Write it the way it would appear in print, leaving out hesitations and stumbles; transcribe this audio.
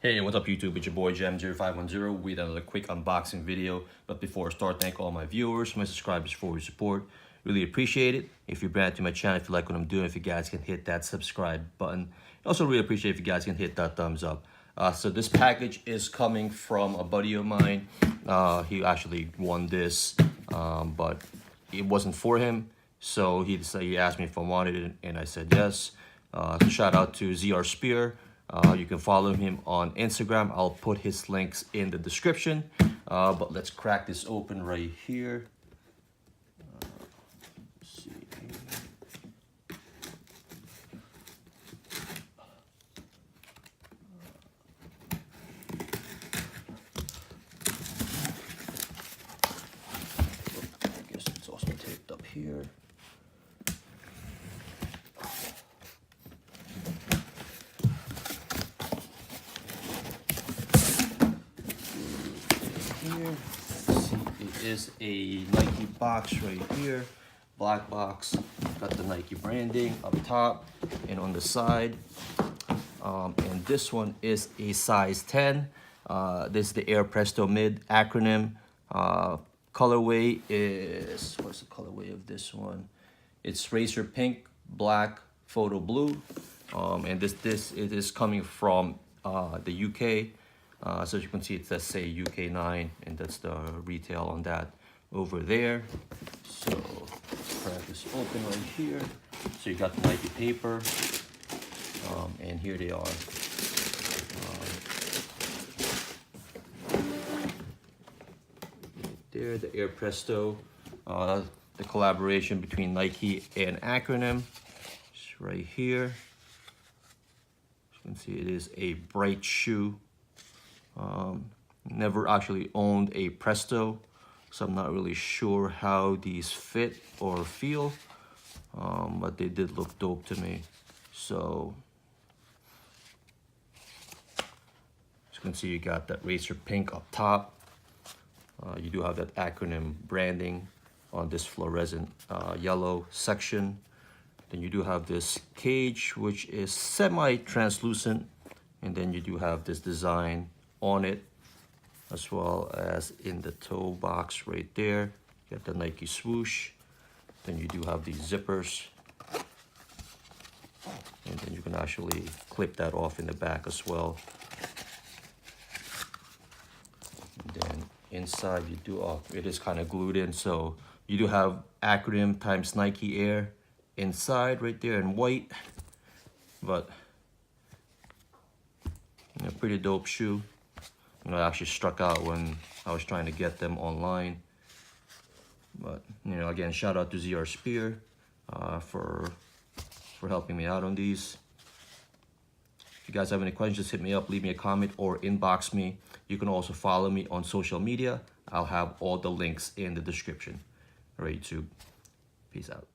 Hey, what's up YouTube? It's your boy Jam0510 with another quick unboxing video. But before I start, thank all my viewers, my subscribers for your support. Really appreciate it. If you're brand new to my channel, if you like what I'm doing, if you guys can hit that subscribe button. Also really appreciate if you guys can hit that thumbs up. So this package is coming from a buddy of mine. He actually won this, but it wasn't for him. So he asked me if I wanted it, and I said yes. So shout out to ZR Spear. You can follow him on Instagram. I'll put his links in the description. But let's crack this open right here. Let's see. I guess it's also taped up here. Here. See, it is a Nike box right here, black box. Got the Nike branding up top and on the side. And this one is a size 10. This is the Air Presto Mid Acronym. Colorway is, what's the colorway of this one? It's Racer Pink, Black, Photo Blue. And it is coming from the UK. So as you can see, it says say UK 9, and that's the retail on that over there. So crack this open right here. So you got the Nike paper, and here they are. There, the Air Presto, the collaboration between Nike and Acronym. It's right here. As you can see, it is a bright shoe. Never actually owned a Presto, so I'm not really sure how these fit or feel, but they did look dope to me. So as you can see, you got that Racer Pink up top. You do have that Acronym branding on this fluorescent yellow section. Then you do have this cage, which is semi-translucent, and then you do have this design on it, as well as in the toe box right there. You got the Nike swoosh. Then you do have these zippers, and then you can actually clip that off in the back as well. And then inside you do, it is kind of glued in, so you do have Acronym times Nike Air inside right there in white. But pretty dope shoe. It actually struck out when I was trying to get them online. But again, shout out to ZR Spear for helping me out on these. If you guys have any questions, just hit me up, leave me a comment, or inbox me. You can also follow me on social media. I'll have all the links in the description. All right, YouTube. Peace out.